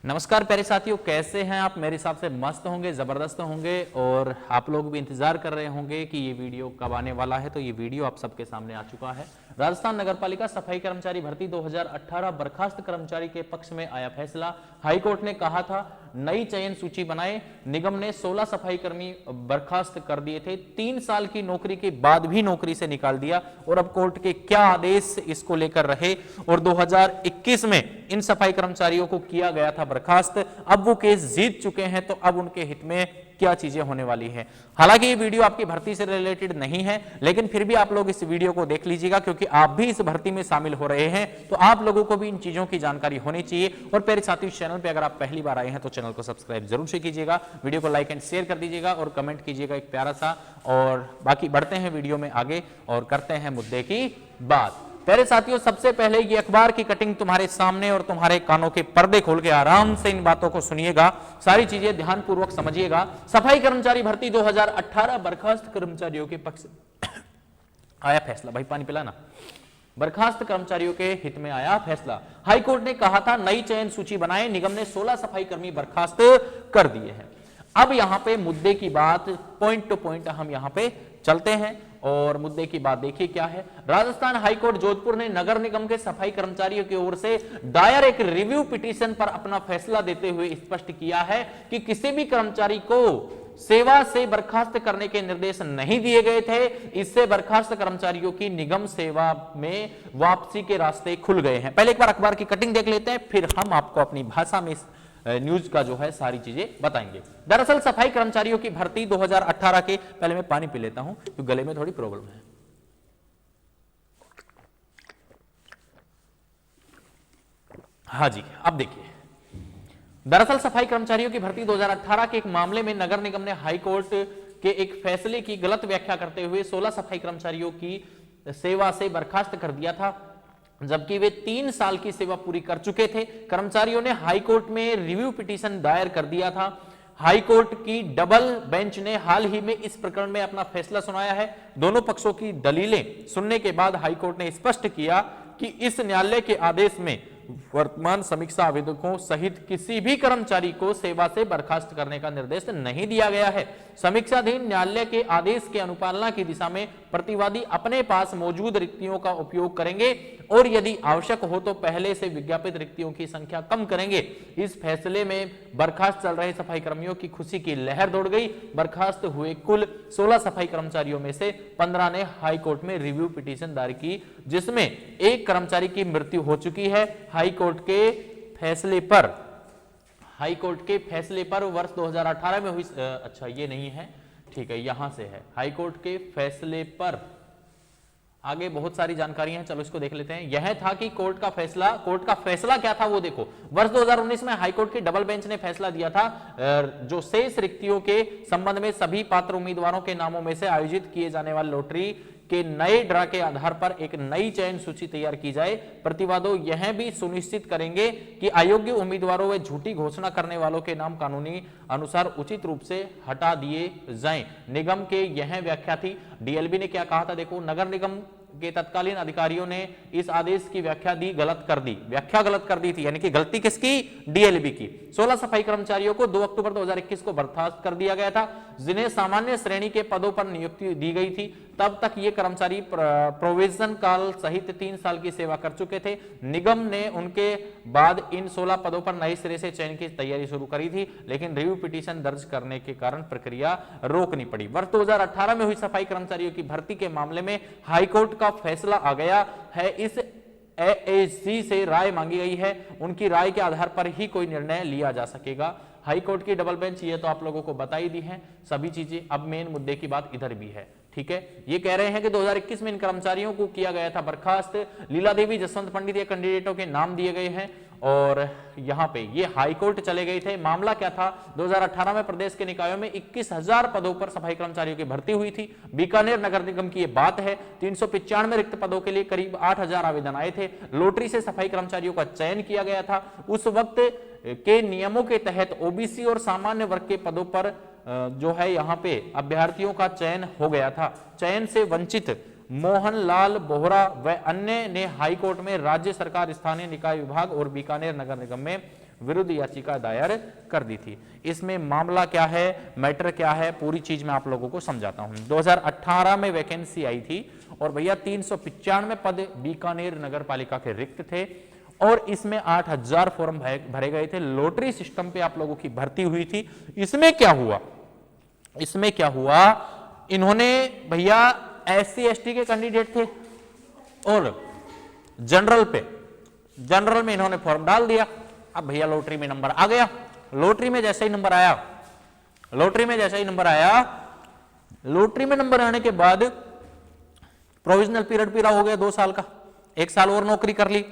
नमस्कार प्यारे साथियों, कैसे हैं आप? मेरे हिसाब से मस्त होंगे, जबरदस्त होंगे और आप लोग भी इंतजार कर रहे होंगे कि ये वीडियो कब आने वाला है। तो ये वीडियो आप सबके सामने आ चुका है। राजस्थान नगरपालिका सफाई कर्मचारी भर्ती 2018 बर्खास्त कर्मचारी के पक्ष में आया फैसला। हाईकोर्ट ने कहा था नई चयन सूची बनाए। निगम ने 16 सफाई कर्मी बर्खास्त कर दिए थे, 3 साल की नौकरी के बाद भी नौकरी से निकाल दिया। और अब कोर्ट के क्या आदेश इसको लेकर रहे और 2021 में इन सफाई कर्मचारियों को किया गया था बर्खास्त, अब वो केस जीत चुके हैं, तो अब उनके हित में क्या चीजें होने वाली हैं। हालांकि ये वीडियो आपकी भर्ती से रिलेटेड नहीं है, लेकिन फिर भी आप लोग इस वीडियो को देख लीजिएगा क्योंकि आप भी इस भर्ती में शामिल हो रहे हैं, तो आप लोगों को भी इन चीजों की जानकारी होनी चाहिए। और प्यारे साथियों, इस चैनल पे अगर आप पहली बार आए हैं तो चैनल को सब्सक्राइब जरूर से कीजिएगा, वीडियो को लाइक एंड शेयर कर दीजिएगा और कमेंट कीजिएगा एक प्यारा सा। और बाकी बढ़ते हैं वीडियो में आगे और करते हैं मुद्दे की बात। प्यारे साथियों, सबसे पहले ये अखबार की कटिंग तुम्हारे सामने और तुम्हारे कानों के पर्दे खोल के आराम से इन बातों को सुनिएगा, सारी चीजें ध्यानपूर्वक समझिएगा। सफाई कर्मचारी भर्ती 2018 बर्खास्त कर्मचारियों के पक्ष आया फैसला। भाई पानी पिलाना। बर्खास्त कर्मचारियों के हित में आया फैसला। हाईकोर्ट ने कहा था नई चयन सूची बनाए, निगम ने 16 सफाई कर्मी बर्खास्त कर दिए हैं। अब यहां पे मुद्दे की बात पॉइंट टू पॉइंट हम यहां पे चलते हैं और मुद्दे की बात देखिए क्या है। राजस्थान हाईकोर्ट जोधपुर ने नगर निगम के सफाई कर्मचारियों की ओर से दायर एक रिव्यू पिटीशन पर अपना फैसला देते हुए स्पष्ट किया है कि किसी भी कर्मचारी को सेवा से बर्खास्त करने के निर्देश नहीं दिए गए थे। इससे बर्खास्त कर्मचारियों की निगम सेवा में वापसी के रास्ते खुल गए हैं। पहले एक बार अखबार की कटिंग देख लेते हैं, फिर हम आपको अपनी भाषा में न्यूज का जो है सारी चीजें बताएंगे। दरअसल सफाई कर्मचारियों की भर्ती 2018 के, पहले मैं पानी पी लेता हूं क्योंकि गले में थोड़ी प्रॉब्लम है। हाँ जी, अब देखिए, दरअसल सफाई कर्मचारियों की भर्ती 2018 के एक मामले में नगर निगम ने हाईकोर्ट के एक फैसले की गलत व्याख्या करते हुए 16 सफाई कर्मचारियों की सेवा से बर्खास्त कर दिया था, जबकि वे 3 साल की सेवा पूरी कर चुके थे। कर्मचारियों ने हाईकोर्ट में रिव्यू पिटीशन दायर कर दिया था। हाईकोर्ट की डबल बेंच ने हाल ही में इस प्रकरण में अपना फैसला सुनाया है। दोनों पक्षों की दलीलें सुनने के बाद हाईकोर्ट ने स्पष्ट किया कि इस न्यायालय के आदेश में वर्तमान समीक्षा आवेदकों सहित किसी भी कर्मचारी को सेवा से बर्खास्त करने का निर्देश नहीं दिया गया है। समीक्षाधीन न्यायालय के आदेश के अनुपालना की दिशा में प्रतिवादी अपने पास मौजूद रिक्तियों का उपयोग करेंगे और यदि आवश्यक हो तो पहले से विज्ञापित रिक्तियों की संख्या कम करेंगे। इस फैसले में बर्खास्त चल रहे सफाई कर्मियों की खुशी की लहर दौड़ गई। बर्खास्त हुए कुल 16 सफाई कर्मचारियों में से 15 ने हाईकोर्ट में रिव्यू पिटीशन दायर की, जिसमें एक कर्मचारी की मृत्यु हो चुकी है। हाईकोर्ट के फैसले पर वर्ष 2018 में हुई, अच्छा ये नहीं है, ठीक है, यहां से है। हाईकोर्ट के फैसले पर आगे बहुत सारी जानकारी है, चलो इसको देख लेते हैं। यह था कि कोर्ट का फैसला क्या था वो देखो। वर्ष 2019 में हाईकोर्ट की डबल बेंच ने फैसला दिया था जो शेष रिक्तियों के संबंध में सभी पात्र उम्मीदवारों के नामों में से आयोजित किए जाने वाले लॉटरी के नए ड्रा के आधार पर एक नई चयन सूची तैयार की जाए। प्रतिवादी यह भी सुनिश्चित करेंगे कि अयोग्य उम्मीदवारों व झूठी घोषणा करने वालों के नाम कानूनी अनुसार उचित रूप से हटा दिए जाएं। निगम के यह व्याख्या थी। डीएलबी ने क्या कहा था देखो, नगर निगम के तत्कालीन अधिकारियों ने इस आदेश की व्याख्या गलत कर दी थी, यानी कि गलती किसकी? डीएलबी की। 16 सफाई कर्मचारियों को 2 अक्टूबर 2021 को बर्खास्त कर दिया गया था, जिन्हें सामान्य श्रेणी के पदों पर नियुक्ति दी गई थी। तब तक ये कर्मचारी प्रोविजन काल सहित 3 साल की सेवा कर चुके थे। निगम ने उनके बाद इन 16 पदों पर नए सिरे से चयन की तैयारी शुरू करी थी, लेकिन रिव्यू पिटीशन दर्ज करने के कारण प्रक्रिया रोकनी पड़ी। वर्ष 2018 में हुई सफाई कर्मचारियों की भर्ती के मामले में हाईकोर्ट का फैसला आ गया है। इस एएसी से राय मांगी गई है, उनकी राय के आधार पर ही कोई निर्णय लिया जा सकेगा। हाईकोर्ट की डबल बेंच, ये तो आप लोगों को बता ही दी है सभी चीजें। अब मेन मुद्दे की बात इधर भी है, ठीक है। ये कह रहे हैं कि 2021 में इन कर्मचारियों को किया गया था बर्खास्त। लीला देवी, जसवंत पंडित ये कैंडिडेटों के नाम दिए गए हैं और यहां पे ये हाईकोर्ट चले गए थे। मामला क्या था? 2018 में प्रदेश के निकायों में 21,000 पदों पर सफाई कर्मचारियों की भर्ती हुई थी। बीकानेर नगर निगम की ये बात है। 395 रिक्त पदों के लिए करीब 8,000 आवेदन आए थे। लॉटरी से सफाई कर्मचारियों का चयन किया गया था। उस वक्त के नियमों के तहत ओबीसी और सामान्य वर्ग के पदों पर जो है यहाँ पे अभ्यर्थियों का चयन हो गया था। चयन से वंचित मोहन लाल बोहरा व अन्य ने हाईकोर्ट में राज्य सरकार, स्थानीय निकाय विभाग और बीकानेर नगर निगम में विरुद्ध याचिका दायर कर दी थी। इसमें मामला क्या है, मैटर क्या है, पूरी चीज मैं आप लोगों को समझाता हूं। 2018 में वैकेंसी आई थी और भैया 395 पद बीकानेर नगर पालिका के रिक्त थे और इसमें 8000 फॉर्म भरे गए थे। लॉटरी सिस्टम पे आप लोगों की भर्ती हुई थी। इसमें क्या हुआ, इन्होंने भैया SC ST के कैंडिडेट थे और जनरल में इन्होंने फॉर्म डाल दिया। अब भैया लॉटरी में नंबर आ गया। लॉटरी में जैसे ही नंबर आने के बाद प्रोविजनल पीरियड पूरा हो गया 2 साल का, 1 साल और नौकरी कर ली।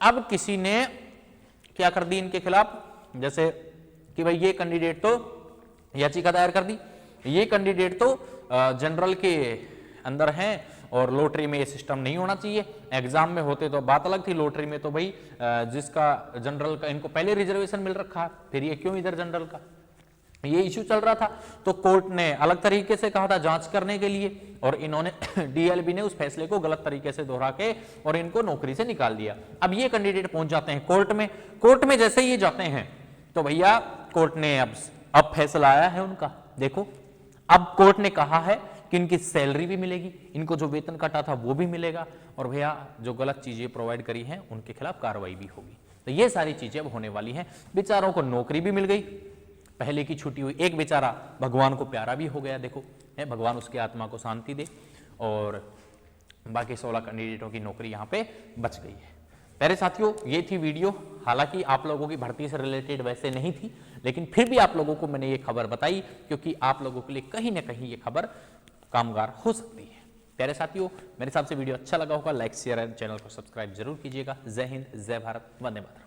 अब किसी ने क्या कर दी इनके खिलाफ, जैसे कि भाई ये कैंडिडेट तो याचिका दायर कर दी, ये कैंडिडेट तो जनरल के अंदर हैं और लॉटरी में ये सिस्टम नहीं होना चाहिए। एग्जाम में होते तो बात अलग थी, लॉटरी में तो भाई जिसका जनरल का इनको पहले रिजर्वेशन मिल रखा, फिर ये क्यों इधर जनरल का, ये इश्यू चल रहा था। तो कोर्ट ने अलग तरीके से कहा था जांच करने के लिए और इन्होंने DLB ने उस फैसले को गलत तरीके से दोहरा के और इनको नौकरी से निकाल दिया। अब ये कैंडिडेट पहुंच जाते हैं कोर्ट में जैसे ये जाते हैं तो भैया कोर्ट ने अब फैसला आया है उनका। देखो अब कोर्ट ने कहा है कि इनकी सैलरी भी मिलेगी, इनको जो वेतन कटा था वो भी मिलेगा और भैया जो गलत चीजें प्रोवाइड करी हैं उनके खिलाफ कार्रवाई भी होगी। तो ये सारी चीजें अब होने वाली हैं। बेचारों को नौकरी भी मिल गई, पहले की छुट्टी हुई, एक बेचारा भगवान को प्यारा भी हो गया। देखो है, भगवान उसकी आत्मा को शांति दे और बाकी 16 कैंडिडेटों की नौकरी यहाँ पे बच गई है। प्यारे साथियों, ये थी वीडियो। हालांकि आप लोगों की भर्ती से रिलेटेड वैसे नहीं थी, लेकिन फिर भी आप लोगों को मैंने ये खबर बताई क्योंकि आप लोगों के लिए कहीं ना कहीं ये खबर कामगार हो सकती है। प्यारे साथियों, मेरे हिसाब से वीडियो अच्छा लगा होगा, लाइक शेयर एंड चैनल को सब्सक्राइब जरूर कीजिएगा। जय हिंद, जय भारत, वंदे मातरम।